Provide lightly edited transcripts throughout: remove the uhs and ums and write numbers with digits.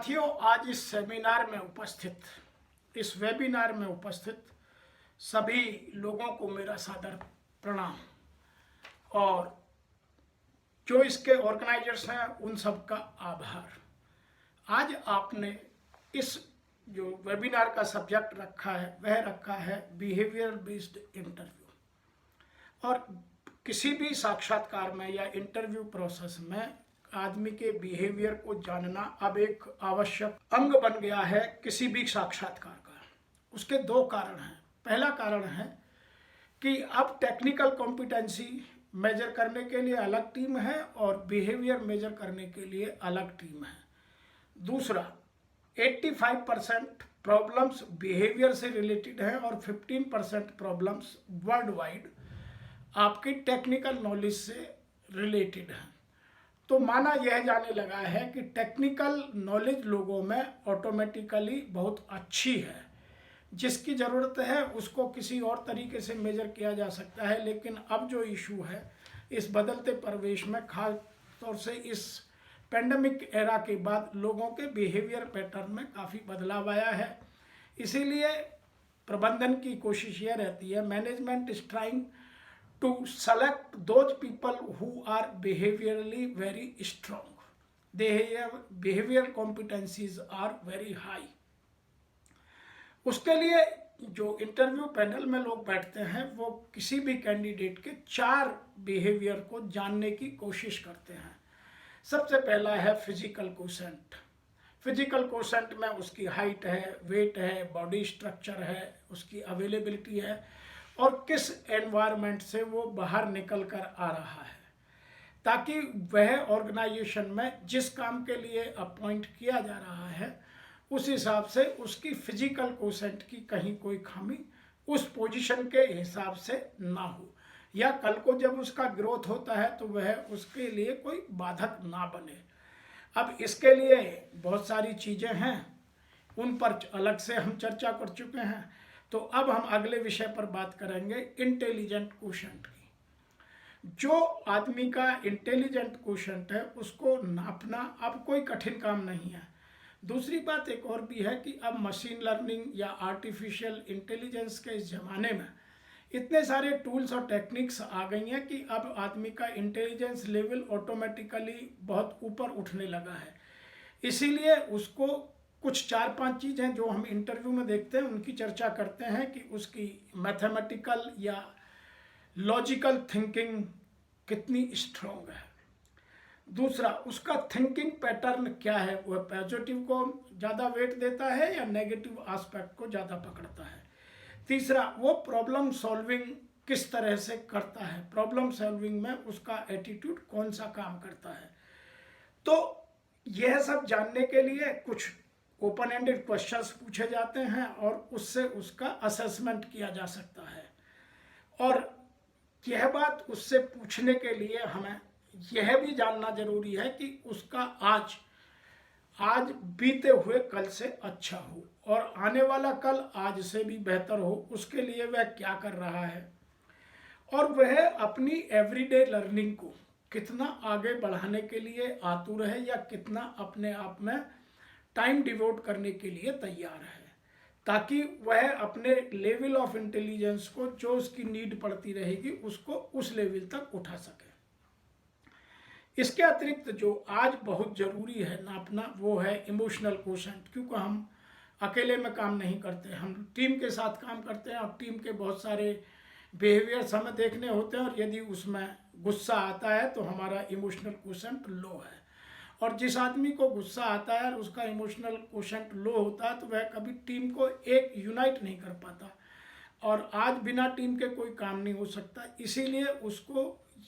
साथियों, आज इस वेबिनार में उपस्थित सभी लोगों को मेरा सादर प्रणाम और जो इसके ऑर्गेनाइजर्स हैं उन सब का आभार। आज आपने इस जो वेबिनार का सब्जेक्ट रखा है वह रखा है बिहेवियर बेस्ड इंटरव्यू। और किसी भी साक्षात्कार में या इंटरव्यू प्रोसेस में आदमी के बिहेवियर को जानना अब एक आवश्यक अंग बन गया है किसी भी साक्षात्कार का। उसके दो कारण हैं। पहला कारण है कि अब टेक्निकल कॉम्पिटेंसी मेजर करने के लिए अलग टीम है और बिहेवियर मेजर करने के लिए अलग टीम है। दूसरा, 85% प्रॉब्लम्स बिहेवियर से रिलेटेड है और 15% प्रॉब्लम्स वर्ल्ड वाइड आपकी टेक्निकल नॉलेज से रिलेटेड है। तो माना यह जाने लगा है कि टेक्निकल नॉलेज लोगों में ऑटोमेटिकली बहुत अच्छी है, जिसकी ज़रूरत है उसको किसी और तरीके से मेजर किया जा सकता है। लेकिन अब जो इशू है इस बदलते परिवेश में, खास तौर से इस पेंडेमिक एरा के बाद लोगों के बिहेवियर पैटर्न में काफ़ी बदलाव आया है। इसीलिए प्रबंधन की कोशिश यह रहती है, management is trying to select those people who are behaviorally very strong. Their behavioral competencies are very high. उसके लिए जो इंटरव्यू पैनल में लोग बैठते हैं वो किसी भी कैंडिडेट के 4 बिहेवियर को जानने की कोशिश करते हैं। सबसे पहला है फिजिकल कोशेंट। फिजिकल कोशेंट में उसकी हाइट है, वेट है, बॉडी स्ट्रक्चर है, उसकी अवेलेबिलिटी है और किस एनवायरनमेंट से वो बाहर निकल कर आ रहा है, ताकि वह ऑर्गेनाइजेशन में जिस काम के लिए अपॉइंट किया जा रहा है उस हिसाब से उसकी फिजिकल कोशेंट की कहीं कोई खामी उस पोजीशन के हिसाब से ना हो, या कल को जब उसका ग्रोथ होता है तो वह उसके लिए कोई बाधक ना बने। अब इसके लिए बहुत सारी चीज़ें हैं, उन पर अलग से हम चर्चा कर चुके हैं। तो अब हम अगले विषय पर बात करेंगे इंटेलिजेंट कोशेंट की। जो आदमी का इंटेलिजेंट कोशेंट है उसको नापना अब कोई कठिन काम नहीं है। दूसरी बात एक और भी है कि अब मशीन लर्निंग या आर्टिफिशियल इंटेलिजेंस के इस ज़माने में इतने सारे टूल्स और टेक्निक्स आ गई हैं कि अब आदमी का इंटेलिजेंस लेवल ऑटोमेटिकली बहुत ऊपर उठने लगा है। इसीलिए उसको कुछ 4-5 चीज़ें जो हम इंटरव्यू में देखते हैं उनकी चर्चा करते हैं कि उसकी मैथमेटिकल या लॉजिकल थिंकिंग कितनी स्ट्रॉन्ग है। दूसरा, उसका थिंकिंग पैटर्न क्या है, वह पॉजिटिव को ज़्यादा वेट देता है या नेगेटिव एस्पेक्ट को ज़्यादा पकड़ता है। तीसरा, वो प्रॉब्लम सॉल्विंग किस तरह से करता है, प्रॉब्लम सॉल्विंग में उसका एटीट्यूड कौन सा काम करता है। तो यह सब जानने के लिए कुछ ओपन एंडेड क्वेश्चंस पूछे जाते हैं और उससे उसका असेसमेंट किया जा सकता है। और यह बात उससे पूछने के लिए हमें यह भी जानना जरूरी है कि उसका आज बीते हुए कल से अच्छा हो और आने वाला कल आज से भी बेहतर हो, उसके लिए वह क्या कर रहा है और वह अपनी एवरीडे लर्निंग को कितना आगे बढ़ाने के लिए आतुर है या कितना अपने आप में टाइम डिवोट करने के लिए तैयार है, ताकि वह अपने लेवल ऑफ इंटेलिजेंस को जो उसकी नीड पड़ती रहेगी उसको उस लेवल तक उठा सके। इसके अतिरिक्त जो आज बहुत ज़रूरी है नापना वो है इमोशनल कोशेंट। क्योंकि हम अकेले में काम नहीं करते, हम टीम के साथ काम करते हैं और टीम के बहुत सारे बिहेवियर्स हमें देखने होते हैं और यदि उसमें गुस्सा आता है तो हमारा इमोशनल कोशेंट लो है। और जिस आदमी को गुस्सा आता है और उसका इमोशनल कोशेंट लो होता है तो वह कभी टीम को एक यूनाइट नहीं कर पाता और आज बिना टीम के कोई काम नहीं हो सकता। इसीलिए उसको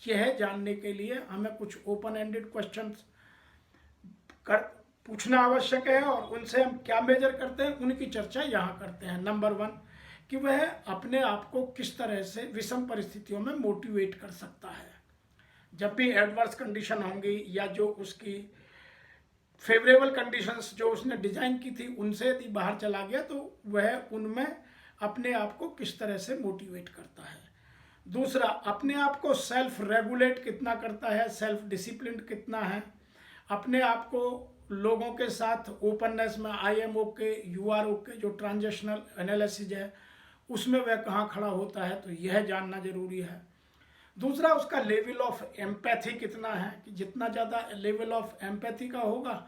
यह जानने के लिए हमें कुछ ओपन एंडेड क्वेश्चंस पूछना आवश्यक है और उनसे हम क्या मेजर करते हैं उनकी चर्चा यहाँ करते हैं। नंबर 1 कि वह अपने आप को किस तरह से विषम परिस्थितियों में मोटिवेट कर सकता है। जब भी एडवर्स कंडीशन होंगी या जो उसकी फेवरेबल कंडीशंस जो उसने डिज़ाइन की थी उनसे यदि बाहर चला गया तो वह उनमें अपने आप को किस तरह से मोटिवेट करता है। दूसरा, अपने आप को सेल्फ रेगुलेट कितना करता है, सेल्फ डिसिप्लिन कितना है, अपने आप को लोगों के साथ ओपननेस में IMO के URO के जो ट्रांजेक्शनल एनालिसिस है उसमें वह कहाँ खड़ा होता है, तो यह जानना जरूरी है। दूसरा, उसका लेवल ऑफ एम्पैथी कितना है, कि जितना ज़्यादा लेवल ऑफ एम्पैथी का होगा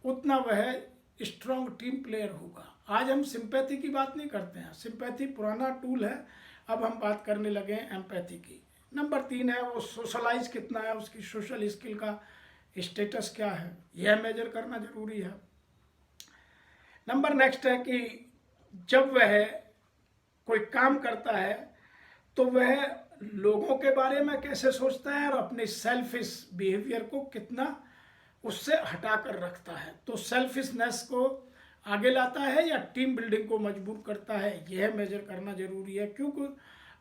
उतना वह स्ट्रॉन्ग टीम प्लेयर होगा। आज हम सिंपैथी की बात नहीं करते हैं, सिंपैथी पुराना टूल है, अब हम बात करने लगे हैं एम्पैथी की। नंबर 3 है वो सोशलाइज कितना है, उसकी सोशल स्किल का स्टेटस क्या है, यह मेजर करना जरूरी है। नंबर नेक्स्ट है कि जब वह कोई काम करता है तो वह लोगों के बारे में कैसे सोचता है और अपने सेल्फिश बिहेवियर को कितना उससे हटाकर रखता है। तो सेल्फिशनेस को आगे लाता है या टीम बिल्डिंग को मजबूर करता है, यह मेजर करना जरूरी है, क्योंकि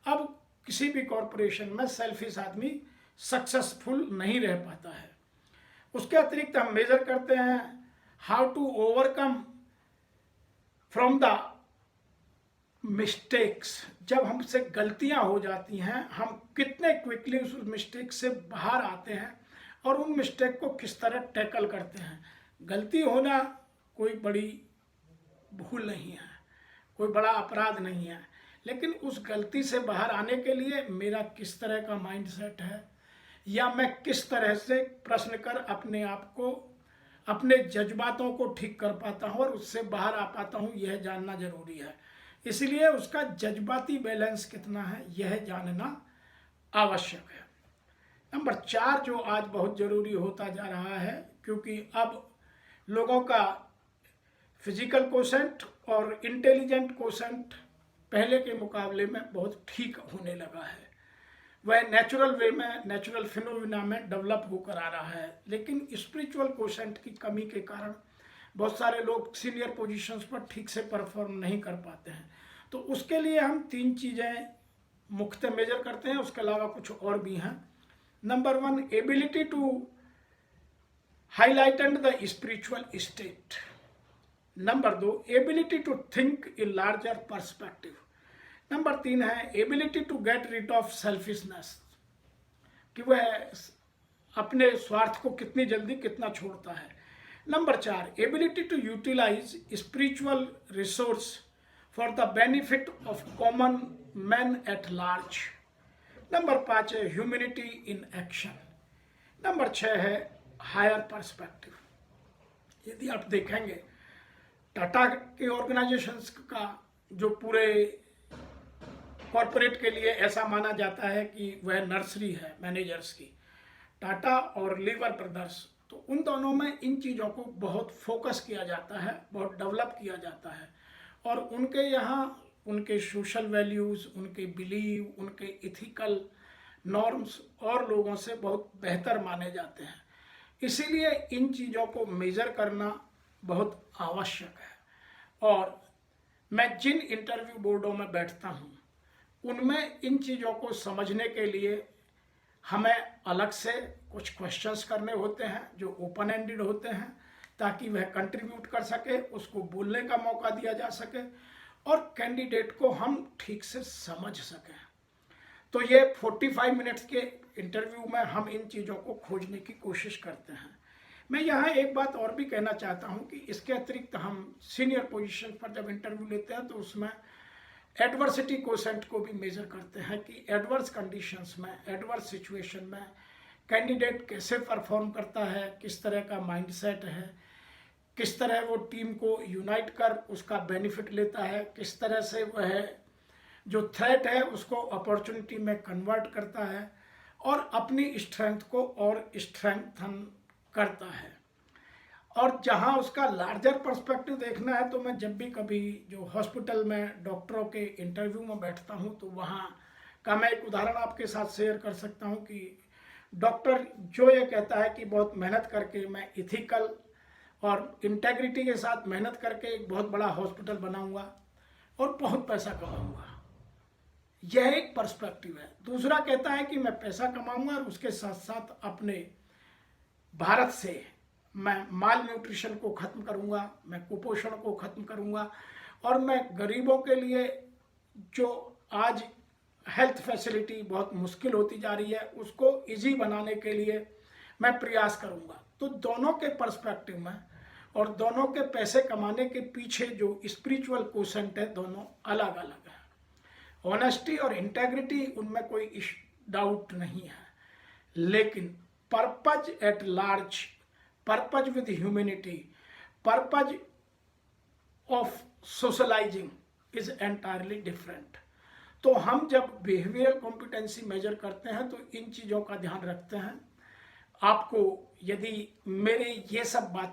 अब किसी भी कॉरपोरेशन में सेल्फिश आदमी सक्सेसफुल नहीं रह पाता है। उसके अतिरिक्त हम मेजर करते हैं how to overcome from the mistakes. जब हमसे गलतियां हो जाती हैं हम कितने क्विकली उस मिस्टेक से बाहर आते हैं और उन मिस्टेक को किस तरह टैकल करते हैं। गलती होना कोई बड़ी भूल नहीं है, कोई बड़ा अपराध नहीं है, लेकिन उस गलती से बाहर आने के लिए मेरा किस तरह का माइंडसेट है या मैं किस तरह से प्रश्न कर अपने आप को, अपने जज्बातों को ठीक कर पाता हूँ और उससे बाहर आ पाता हूँ, यह जानना जरूरी है। इसलिए उसका जज्बाती बैलेंस कितना है यह जानना आवश्यक है। नंबर 4 जो आज बहुत ज़रूरी होता जा रहा है, क्योंकि अब लोगों का फिजिकल कोशेंट और इंटेलिजेंट कोशेंट पहले के मुकाबले में बहुत ठीक होने लगा है, वह नेचुरल वे में, नेचुरल फिनोमिना में डेवलप होकर आ रहा है, लेकिन स्पिरिचुअल कोशेंट की कमी के कारण बहुत सारे लोग सीनियर पोजीशंस पर ठीक से परफॉर्म नहीं कर पाते हैं। तो उसके लिए हम 3 चीज़ें मुख्यतः मेजर करते हैं, उसके अलावा कुछ और भी हैं। Number 1, ability to highlight the spiritual state. Number 2, ability to think in larger perspective. Number 3 है ability to get rid of selfishness, कि वह अपने स्वार्थ को कितनी जल्दी कितना छोड़ता है। Number 4, ability to utilise spiritual resource for the benefit of common man at large. Number 5 है ह्यूमैनिटी इन एक्शन। नंबर 6 है हायर पर्सपेक्टिव। यदि आप देखेंगे टाटा के ऑर्गेनाइजेशंस का जो पूरे कॉरपोरेट के लिए ऐसा माना जाता है कि वह नर्सरी है मैनेजर्स की, टाटा और लीवर ब्रदर्स, तो उन दोनों में इन चीज़ों को बहुत फोकस किया जाता है, बहुत डेवलप किया जाता है और उनके यहाँ उनके सोशल वैल्यूज़, उनके बिलीव, उनके इथिकल नॉर्म्स और लोगों से बहुत बेहतर माने जाते हैं। इसीलिए इन चीज़ों को मेज़र करना बहुत आवश्यक है और मैं जिन इंटरव्यू बोर्डों में बैठता हूँ उनमें इन चीज़ों को समझने के लिए हमें अलग से कुछ क्वेश्चंस करने होते हैं जो ओपन एंडेड होते हैं, ताकि वह कंट्रीब्यूट कर सके, उसको बोलने का मौका दिया जा सके और कैंडिडेट को हम ठीक से समझ सकें। तो ये 45 मिनट्स के इंटरव्यू में हम इन चीज़ों को खोजने की कोशिश करते हैं। मैं यहाँ एक बात और भी कहना चाहता हूँ कि इसके अतिरिक्त हम सीनियर पोजीशन पर जब इंटरव्यू लेते हैं तो उसमें एडवर्सिटी कोसेंट को भी मेजर करते हैं कि एडवर्स कंडीशंस में, एडवर्स सिचुएशन में कैंडिडेट कैसे परफॉर्म करता है, किस तरह का माइंडसेट है, किस तरह वो टीम को यूनाइट कर उसका बेनिफिट लेता है, किस तरह से वह जो थ्रेट है उसको अपॉर्चुनिटी में कन्वर्ट करता है और अपनी स्ट्रेंथ को और स्ट्रेंथन करता है। और जहां उसका लार्जर पर्सपेक्टिव देखना है तो मैं जब भी कभी जो हॉस्पिटल में डॉक्टरों के इंटरव्यू में बैठता हूं तो वहां का मैं एक उदाहरण आपके साथ शेयर कर सकता हूं कि डॉक्टर जो ये कहता है कि बहुत मेहनत करके मैं इथिकल और इंटेग्रिटी के साथ मेहनत करके एक बहुत बड़ा हॉस्पिटल बनाऊंगा और बहुत पैसा कमाऊंगा, यह एक पर्सपेक्टिव है। दूसरा कहता है कि मैं पैसा कमाऊंगा और उसके साथ साथ अपने भारत से मैं माल न्यूट्रिशन को ख़त्म करूंगा, मैं कुपोषण को ख़त्म करूंगा और मैं गरीबों के लिए जो आज हेल्थ फैसिलिटी बहुत मुश्किल होती जा रही है उसको इजी बनाने के लिए मैं प्रयास करूंगा। तो दोनों के पर्सपेक्टिव में और दोनों के पैसे कमाने के पीछे जो स्पिरिचुअल क्वोशेंट है, दोनों अलग अलग है। ऑनेस्टी और इंटेग्रिटी, उनमें कोई डाउट नहीं है, लेकिन purpose at large, purpose with humanity, purpose of socialising is entirely different. तो हम जब बिहेवियरल कॉम्पिटेंसी मेजर करते हैं तो इन चीज़ों का ध्यान रखते हैं। आपको यदि मेरे ये सब बात